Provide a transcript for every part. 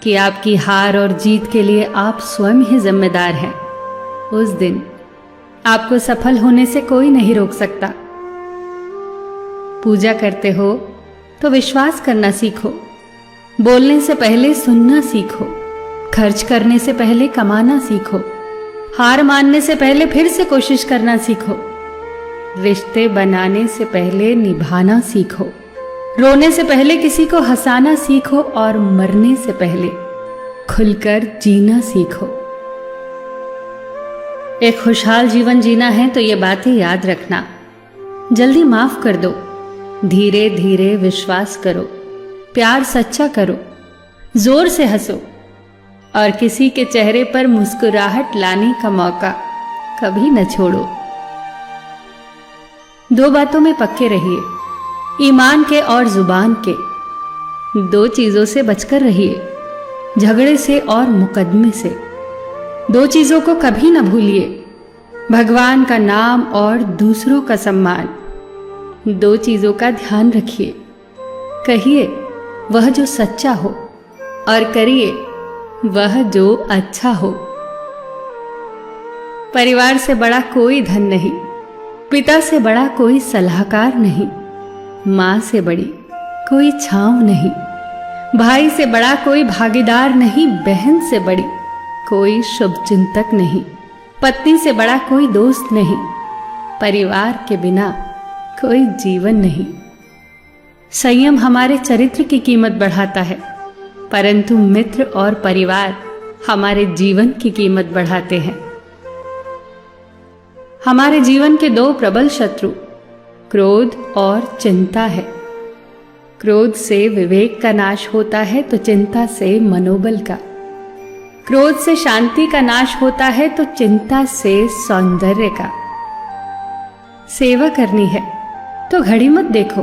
कि आपकी हार और जीत के लिए आप स्वयं ही जिम्मेदार हैं। उस दिन आपको सफल होने से कोई नहीं रोक सकता। पूजा करते हो तो विश्वास करना सीखो, बोलने से पहले सुनना सीखो, खर्च करने से पहले कमाना सीखो, हार मानने से पहले फिर से कोशिश करना सीखो, रिश्ते बनाने से पहले निभाना सीखो, रोने से पहले किसी को हंसाना सीखो और मरने से पहले खुलकर जीना सीखो। एक खुशहाल जीवन जीना है तो ये बातें याद रखना। जल्दी माफ कर दो, धीरे धीरे विश्वास करो, प्यार सच्चा करो, जोर से हंसो और किसी के चेहरे पर मुस्कुराहट लाने का मौका कभी न छोड़ो। दो बातों में पक्के रहिए, ईमान के और जुबान के। दो चीजों से बचकर रहिए, झगड़े से और मुकदमे से। दो चीजों को कभी न भूलिए, भगवान का नाम और दूसरों का सम्मान। दो चीजों का ध्यान रखिए, कहिए वह जो सच्चा हो और करिए वह जो अच्छा हो। परिवार से बड़ा कोई धन नहीं, पिता से बड़ा कोई सलाहकार नहीं, मां से बड़ी कोई छांव नहीं, भाई से बड़ा कोई भागीदार नहीं, बहन से बड़ी कोई शुभचिंतक नहीं, पत्नी से बड़ा कोई दोस्त नहीं, परिवार के बिना कोई जीवन नहीं। संयम हमारे चरित्र की कीमत बढ़ाता है, परंतु मित्र और परिवार हमारे जीवन की कीमत बढ़ाते हैं। हमारे जीवन के दो प्रबल शत्रु क्रोध और चिंता है। क्रोध से विवेक का नाश होता है तो चिंता से मनोबल का। क्रोध से शांति का नाश होता है तो चिंता से सौंदर्य का। सेवा करनी है तो घड़ी मत देखो,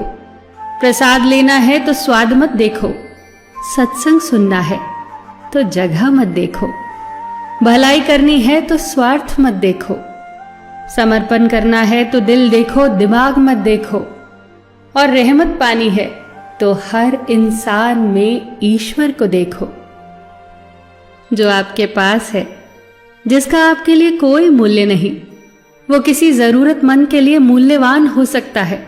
प्रसाद लेना है तो स्वाद मत देखो, सत्संग सुनना है तो जगह मत देखो, भलाई करनी है तो स्वार्थ मत देखो, समर्पण करना है तो दिल देखो, दिमाग मत देखो, और रहमत पानी है तो हर इंसान में ईश्वर को देखो। जो आपके पास है, जिसका आपके लिए कोई मूल्य नहीं, वो किसी जरूरतमंद के लिए मूल्यवान हो सकता है।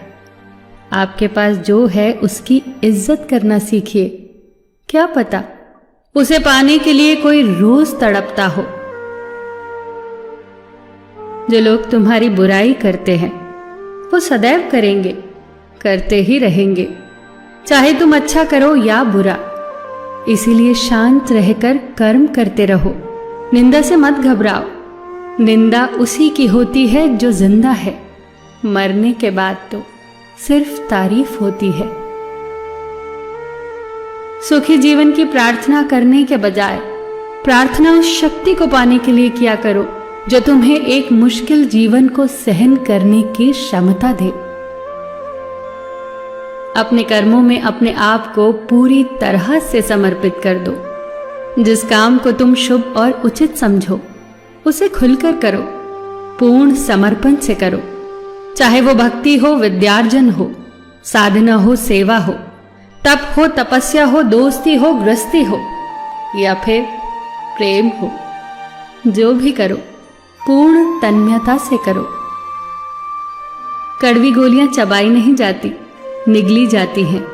आपके पास जो है उसकी इज्जत करना सीखिए। क्या पता उसे पाने के लिए कोई रोज तड़पता हो। जो लोग तुम्हारी बुराई करते हैं वो सदैव करेंगे, करते ही रहेंगे, चाहे तुम अच्छा करो या बुरा। इसीलिए शांत रहकर कर्म करते रहो, निंदा से मत घबराओ। निंदा उसी की होती है जो जिंदा है, मरने के बाद तो सिर्फ तारीफ होती है। सुखी जीवन की प्रार्थना करने के बजाय प्रार्थना उस शक्ति को पाने के लिए किया करो जो तुम्हें एक मुश्किल जीवन को सहन करने की क्षमता दे। अपने कर्मों में अपने आप को पूरी तरह से समर्पित कर दो। जिस काम को तुम शुभ और उचित समझो उसे खुलकर करो, पूर्ण समर्पण से करो। चाहे वो भक्ति हो, विद्यार्जन हो, साधना हो, सेवा हो, तप हो, तपस्या हो, दोस्ती हो, गृहस्थी हो या फिर प्रेम हो, जो भी करो पूर्ण तन्मयता से करो। कड़वी गोलियां चबाई नहीं जाती, निगली जाती हैं।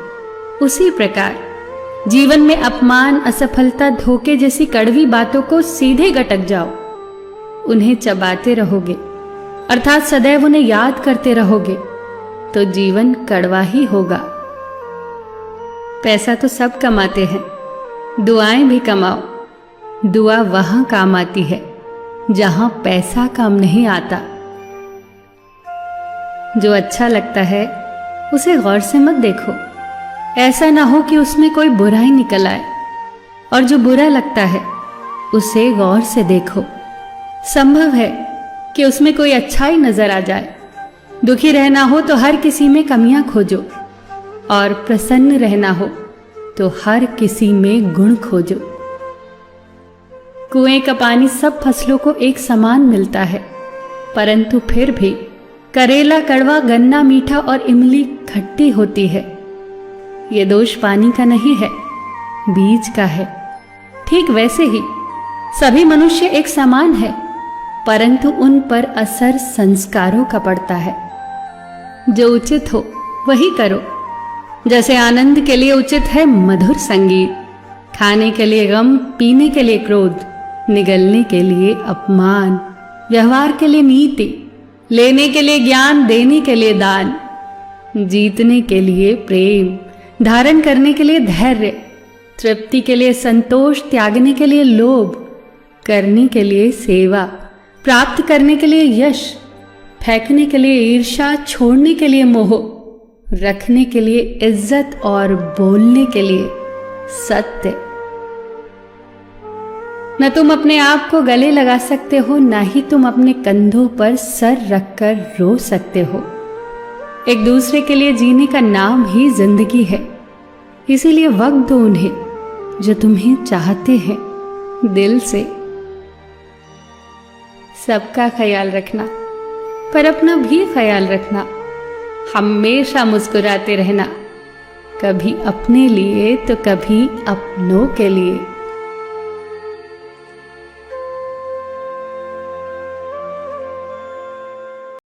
उसी प्रकार जीवन में अपमान, असफलता, धोखे जैसी कड़वी बातों को सीधे गटक जाओ। उन्हें चबाते रहोगे, अर्थात सदैव उन्हें याद करते रहोगे, तो जीवन कड़वा ही होगा। पैसा तो सब कमाते हैं, दुआएं भी कमाओ। दुआ वहां काम आती है जहां पैसा काम नहीं आता। जो अच्छा लगता है उसे गौर से मत देखो, ऐसा ना हो कि उसमें कोई बुराई निकल आए, और जो बुरा लगता है उसे गौर से देखो। संभव है कि उसमें कोई अच्छाई नजर आ जाए। दुखी रहना हो तो हर किसी में कमियां खोजो, और प्रसन्न रहना हो तो हर किसी में गुण खोजो। कुएं का पानी सब फसलों को एक समान मिलता है, परंतु फिर भी करेला कड़वा, गन्ना मीठा और इमली खट्टी होती है। ये दोष पानी का नहीं है, बीज का है। ठीक वैसे ही सभी मनुष्य एक समान है, परंतु उन पर असर संस्कारों का पड़ता है। जो उचित हो वही करो। जैसे आनंद के लिए उचित है मधुर संगीत, खाने के लिए गम, पीने के लिए क्रोध, निगलने के लिए अपमान, व्यवहार के लिए नीति, लेने के लिए ज्ञान, देने के लिए दान, जीतने के लिए प्रेम, धारण करने के लिए धैर्य, तृप्ति के लिए संतोष, त्यागने के लिए लोभ, करने के लिए सेवा, प्राप्त करने के लिए यश, फेंकने के लिए ईर्ष्या, छोड़ने के लिए मोह, रखने के लिए इज्जत और बोलने के लिए सत्य। न तुम अपने आप को गले लगा सकते हो, न ही तुम अपने कंधों पर सर रखकर रो सकते हो। एक दूसरे के लिए जीने का नाम ही जिंदगी है। इसीलिए वक्त दो उन्हें जो तुम्हें चाहते हैं दिल से। सबका ख्याल रखना, पर अपना भी ख्याल रखना। हमेशा मुस्कुराते रहना, कभी अपने लिए तो कभी अपनों के लिए।